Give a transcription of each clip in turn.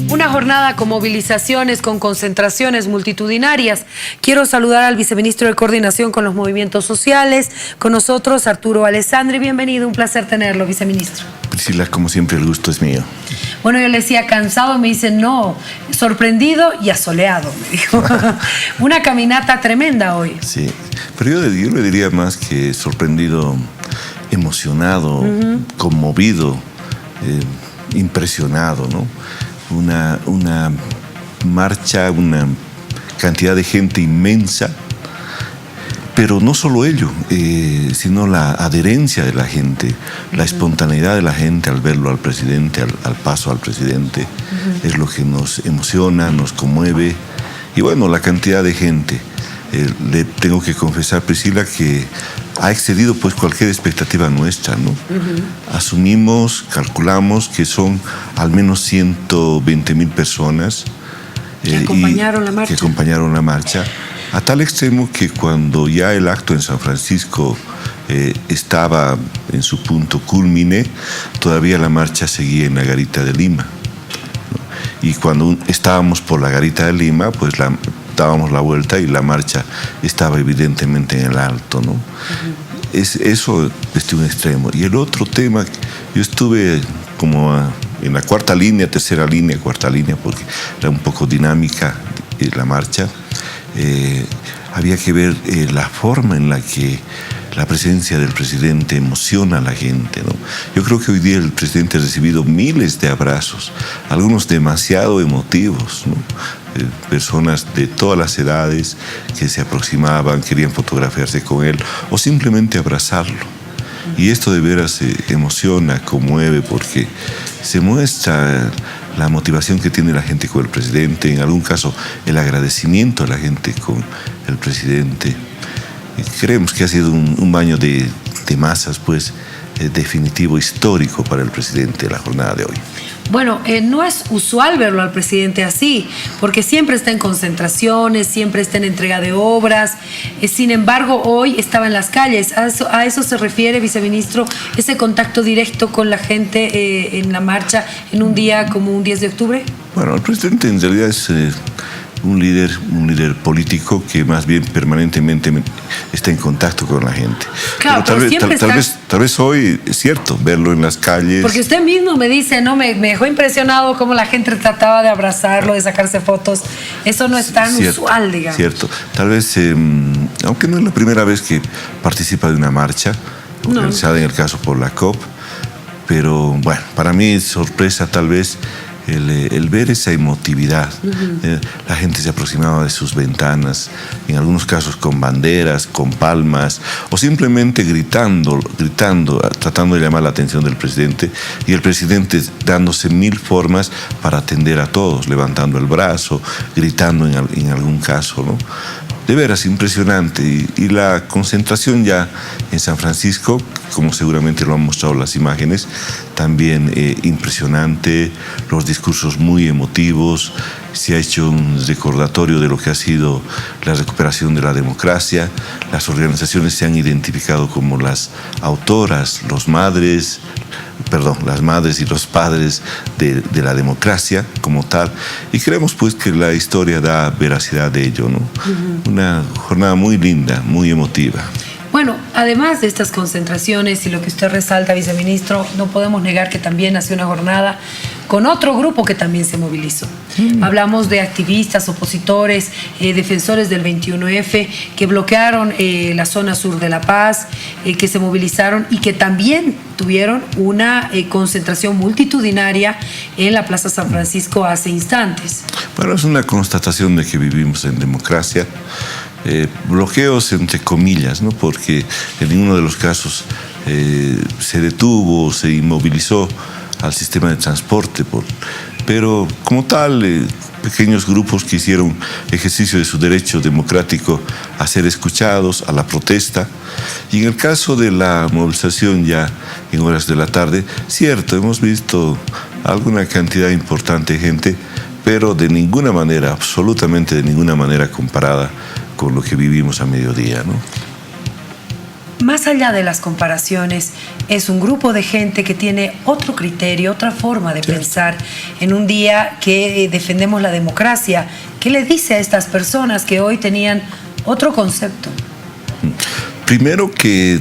Una jornada con movilizaciones, con concentraciones multitudinarias. Quiero saludar al viceministro de Coordinación con los Movimientos Sociales. Con nosotros, Arturo Alessandri. Bienvenido, un placer tenerlo, viceministro. Priscila, como siempre, el gusto es mío. Bueno, yo le decía cansado, me dice no, sorprendido y asoleado, me dijo. Una caminata tremenda hoy. Sí, pero yo le diría más que sorprendido, emocionado, conmovido, impresionado, ¿no? Una marcha, una cantidad de gente inmensa, pero no solo ello, sino la adherencia de la gente, la espontaneidad de la gente al verlo al presidente, al paso al presidente, es lo que nos emociona, nos conmueve. Y bueno, la cantidad de gente, le tengo que confesar, Priscila, que ha excedido pues cualquier expectativa nuestra, ¿no? Asumimos, calculamos que son al menos 120,000 personas que acompañaron la marcha. Que acompañaron la marcha, a tal extremo que cuando ya el acto en San Francisco estaba en su punto cúlmine, todavía la marcha seguía en la Garita de Lima, ¿no? Y cuando estábamos por la Garita de Lima, pues dábamos la vuelta y la marcha estaba evidentemente en el alto, ¿no? Eso es un extremo. Y el otro tema, yo estuve como en la cuarta línea, tercera línea, cuarta línea, porque era un poco dinámica la marcha. Había que ver la forma en la que la presencia del presidente emociona a la gente, ¿no? Yo creo que hoy día el presidente ha recibido miles de abrazos, algunos demasiado emotivos, ¿no? Personas de todas las edades que se aproximaban, querían fotografiarse con él o simplemente abrazarlo. Y esto de veras emociona, conmueve, porque se muestra la motivación que tiene la gente con el presidente, en algún caso el agradecimiento de la gente con el presidente. Creemos que ha sido un baño de masas, pues, definitivo, histórico para el presidente la jornada de hoy. Bueno, no es usual verlo al presidente así, porque siempre está en concentraciones, siempre está en entrega de obras. Sin embargo, hoy estaba en las calles. ¿A eso se refiere, viceministro, ese contacto directo con la gente en la marcha en un día como un 10 de octubre? Bueno, el presidente en realidad es un líder político que más bien permanentemente está en contacto con la gente. Claro, pero tal vez hoy es cierto verlo en las calles. Porque usted mismo me dice, no, me dejó impresionado cómo la gente trataba de abrazarlo, de sacarse fotos. Eso no es tan usual, digamos. Cierto. Tal vez, aunque no es la primera vez que participa de una marcha, organizada en el caso por la COP, pero bueno, para mí es sorpresa tal vez el ver esa emotividad. La gente se aproximaba de sus ventanas, en algunos casos con banderas, con palmas, o simplemente gritando, tratando de llamar la atención del presidente, y el presidente dándose mil formas para atender a todos, levantando el brazo, gritando en algún caso, ¿no? De veras impresionante. Y la concentración ya en San Francisco, como seguramente lo han mostrado las imágenes, también impresionante, los discursos muy emotivos, se ha hecho un recordatorio de lo que ha sido la recuperación de la democracia, las organizaciones se han identificado como las autoras, las madres y los padres de la democracia como tal, y creemos pues que la historia da veracidad de ello, ¿no? Una jornada muy linda, muy emotiva. Bueno, además de estas concentraciones y lo que usted resalta, viceministro, no podemos negar que también ha sido una jornada con otro grupo que también se movilizó. Hablamos de activistas, opositores, defensores del 21F, que bloquearon la zona sur de La Paz, que se movilizaron y que también tuvieron una concentración multitudinaria en la Plaza San Francisco hace instantes. Bueno, es una constatación de que vivimos en democracia. Bloqueos entre comillas, ¿no? Porque en ninguno de los casos se detuvo, se inmovilizó al sistema de transporte, pero como tal, pequeños grupos que hicieron ejercicio de su derecho democrático a ser escuchados, a la protesta. Y en el caso de la movilización ya en horas de la tarde, cierto, hemos visto alguna cantidad importante de gente, pero de ninguna manera, absolutamente de ninguna manera comparada con lo que vivimos a mediodía, ¿no? más allá de las comparaciones, es un grupo de gente que tiene otro criterio, otra forma de pensar en un día que defendemos la democracia. ¿Qué le dice a estas personas que hoy tenían otro concepto? Primero que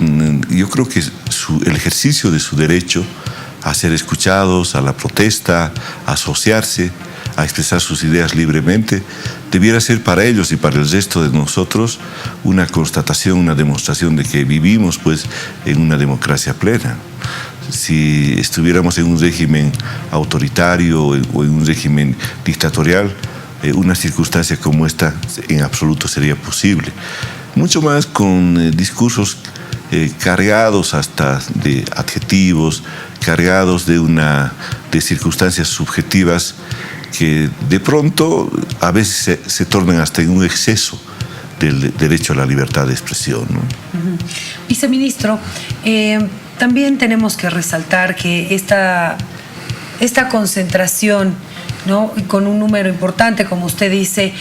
yo creo que el ejercicio de su derecho a ser escuchados, a la protesta, a asociarse, a expresar sus ideas libremente, debiera ser para ellos y para el resto de nosotros una constatación, una demostración de que vivimos pues en una democracia plena. Si estuviéramos en un régimen autoritario o en un régimen dictatorial, una circunstancia como esta en absoluto sería posible. Mucho más con discursos cargados hasta de adjetivos, cargados de circunstancias subjetivas que de pronto a veces se tornan hasta en un exceso del derecho a la libertad de expresión, ¿no? Viceministro, también tenemos que resaltar que esta concentración, ¿no?, con un número importante, como usted dice,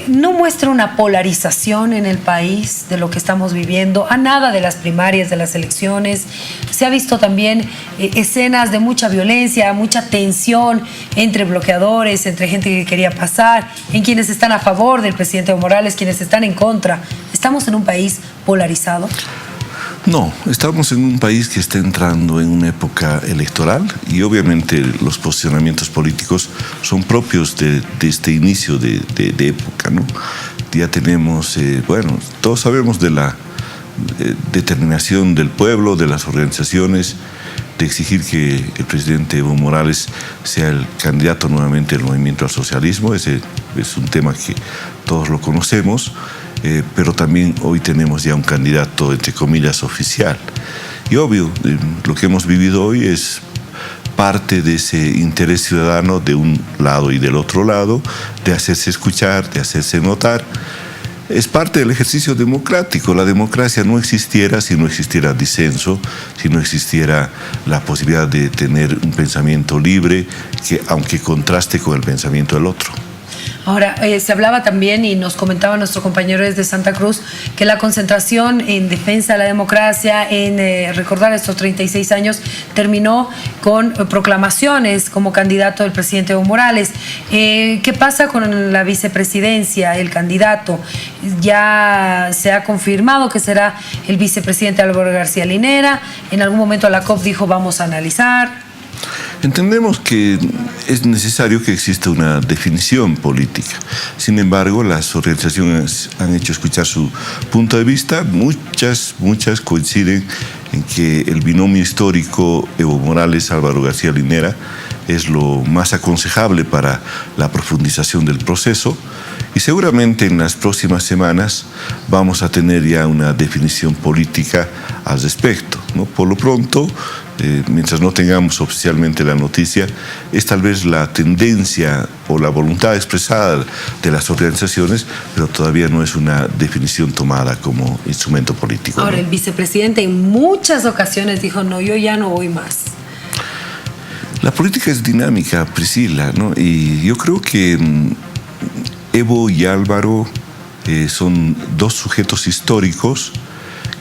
no muestra una polarización en el país de lo que estamos viviendo, a nada de las primarias, de las elecciones. Se ha visto también escenas de mucha violencia, mucha tensión entre bloqueadores, entre gente que quería pasar, en quienes están a favor del presidente Evo Morales, quienes están en contra. ¿Estamos en un país polarizado? No, estamos en un país que está entrando en una época electoral y obviamente los posicionamientos políticos son propios de este inicio de época, ¿no? Ya tenemos, todos sabemos de la determinación del pueblo, de las organizaciones, de exigir que el presidente Evo Morales sea el candidato nuevamente del movimiento al socialismo. Ese es un tema que todos lo conocemos. Pero también hoy tenemos ya un candidato, entre comillas, oficial. Y obvio, lo que hemos vivido hoy es parte de ese interés ciudadano de un lado y del otro lado, de hacerse escuchar, de hacerse notar. Es parte del ejercicio democrático. La democracia no existiera si no existiera disenso, si no existiera la posibilidad de tener un pensamiento libre, que aunque contraste con el pensamiento del otro. Ahora, se hablaba también, y nos comentaba nuestro compañero desde Santa Cruz, que la concentración en defensa de la democracia, en recordar estos 36 años, terminó con proclamaciones como candidato del presidente Evo Morales. ¿Qué pasa con la vicepresidencia, el candidato? Ya se ha confirmado que será el vicepresidente Álvaro García Linera. En algún momento la COP dijo vamos a analizar. Entendemos que es necesario que exista una definición política. Sin embargo, las organizaciones han hecho escuchar su punto de vista. Muchas coinciden en que el binomio histórico Evo Morales-Álvaro García Linera es lo más aconsejable para la profundización del proceso y seguramente en las próximas semanas vamos a tener ya una definición política al respecto, ¿no? Por lo pronto, mientras no tengamos oficialmente la noticia, es tal vez la tendencia o la voluntad expresada de las organizaciones, pero todavía no es una definición tomada como instrumento político, ¿no? Ahora, el vicepresidente en muchas ocasiones dijo, no, yo ya no voy más. La política es dinámica, Priscila, ¿no? Y yo creo que Evo y Álvaro son dos sujetos históricos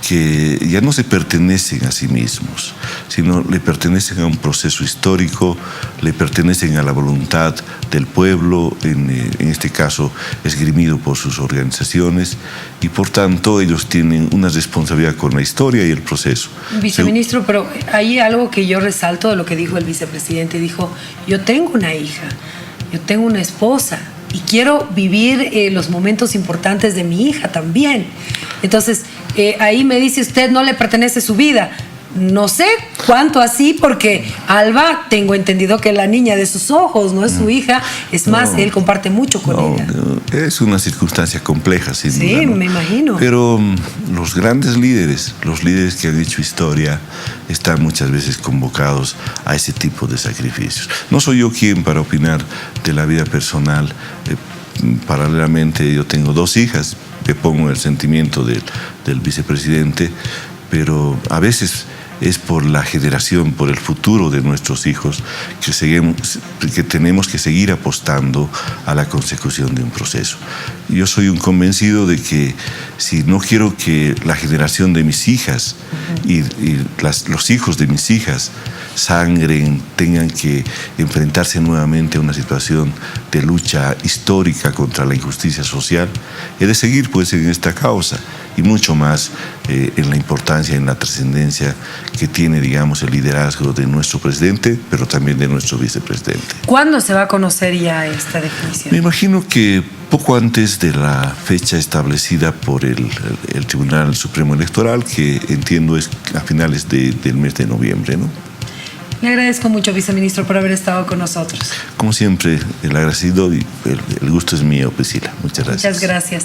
que ya no se pertenecen a sí mismos, sino le pertenecen a un proceso histórico, le pertenecen a la voluntad del pueblo, en este caso esgrimido por sus organizaciones, y por tanto ellos tienen una responsabilidad con la historia y el proceso. Viceministro, pero hay algo que yo resalto de lo que dijo el vicepresidente. Dijo, yo tengo una hija, yo tengo una esposa, y quiero vivir los momentos importantes de mi hija también. Entonces, ahí me dice usted, no le pertenece su vida. No sé cuánto así, porque Alba, tengo entendido que es la niña de sus ojos, no es su hija. Es más, él comparte mucho con ella. Es una circunstancia compleja, sin duda, sí, ¿no? me imagino. Pero los grandes líderes, los líderes que han hecho historia, están muchas veces convocados a ese tipo de sacrificios. No soy yo quien para opinar de la vida personal. Paralelamente, yo tengo dos hijas, me pongo en el sentimiento del vicepresidente, pero a veces es por la generación, por el futuro de nuestros hijos, que tenemos que seguir apostando a la consecución de un proceso. Yo soy un convencido de que si no quiero que la generación de mis hijas y los hijos de mis hijas sangren, tengan que enfrentarse nuevamente a una situación de lucha histórica contra la injusticia social, he de seguir pues en esta causa y mucho más en la importancia, en la trascendencia que tiene, digamos, el liderazgo de nuestro presidente, pero también de nuestro vicepresidente. ¿Cuándo se va a conocer ya esta definición? Me imagino que poco antes de la fecha establecida por el Tribunal Supremo Electoral, que entiendo es a finales del mes de noviembre, ¿no? Le agradezco mucho, viceministro, por haber estado con nosotros. Como siempre, el agradecido y el gusto es mío, Priscila. Muchas gracias. Muchas gracias.